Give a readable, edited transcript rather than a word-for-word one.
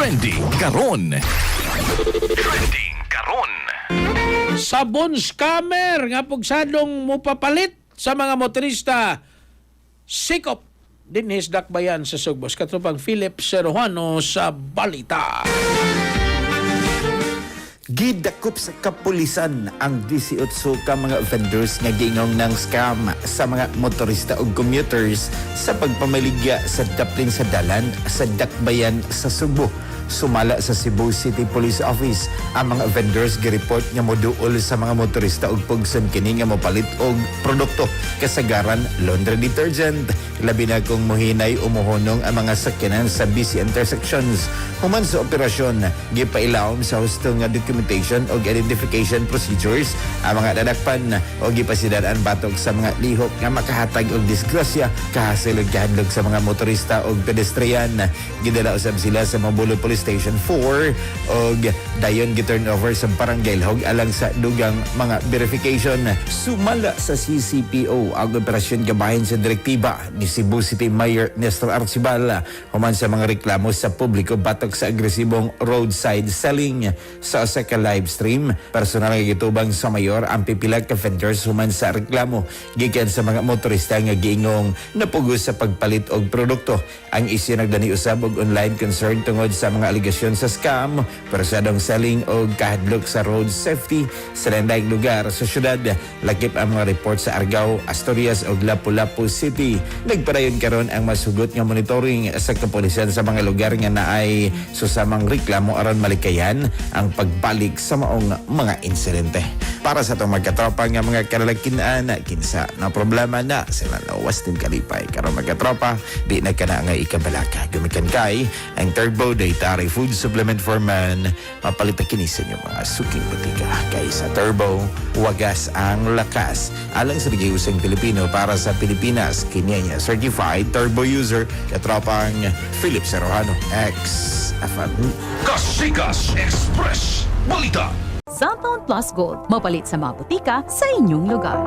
Trending karon. Trending karon. Sabon scammer nga pugsadong mupapalit sa mga motorista. Sikop din hisdak bayan sa Sugbos. Katupang Philip Serrano sa balita. Gidakop sa kapulisan ang 18 ka mga vendors nga gingong ng scam sa mga motorista o commuters sa pagpamaligya sa daplin sa dalan sa Dakbayan sa Subo. Sumala sa Cebu City Police Office ang mga vendors gireport nga moduol sa mga motorista ug pugson kini nga mopalit og produkto kasagaran laundry detergent. Labi na kung mohinay umuhonong ang mga sakyanan sa busy intersections. Human sa operasyon, gipailawom sa husto nga documentation o identification procedures ang mga dadakpan o gipasidaan batok sa mga lihok nga makahatag og disgrasya kahasil ug kahadlok sa mga motorista o pedestrian. Gidala usab sila sa Mabulo Police Station 4 o dayon giturn over sa Barangay Hog alang sa dugang mga verification. Sumala sa CCPO ang operasyon gabahin sa direktiba ni Cebu City Mayor Nestor Arcibal human sa mga reklamo sa publiko batok sa agresibong roadside selling. Sa usa ka live stream, personal nga gitubang sa mayor ang pipila ka vendors human sa reklamo gikan sa mga motorista nga giingong napugos sa pagpalit og produkto. Ang isyu nagdani usab og online concern tungod sa mga aligasyon sa scam, persadong selling o kahadlok sa road safety sa landayng lugar sa syudad. Lakip ang mga report sa Argao, Asturias o Lapu-Lapu City. Nagpadayon karon ang masugot nga monitoring sa kapulisan sa mga lugar nga naay susamang reklamo aron malikayan ang pagbalik sa maong mga insidente. Para sa itong magkatropa nga mga kalalakinan, kinsa na problema na sila nawas din kalipay. Karon magkatropa, di na ka na nga ikabalaka. Gumikan kay ang Turbo Dietary Food Supplement for Man. Mapalita kini sa inyong mga suking butika. Kay sa Turbo, wagas ang lakas. Alang sa Rigayusang Pilipino para sa Pilipinas, kiniya certified turbo user, katropang Philip Serrano, ex-FM. Kasikas Express Balita. Cellphone Plus Gold. Mapalit sa mga butika sa inyong lugar.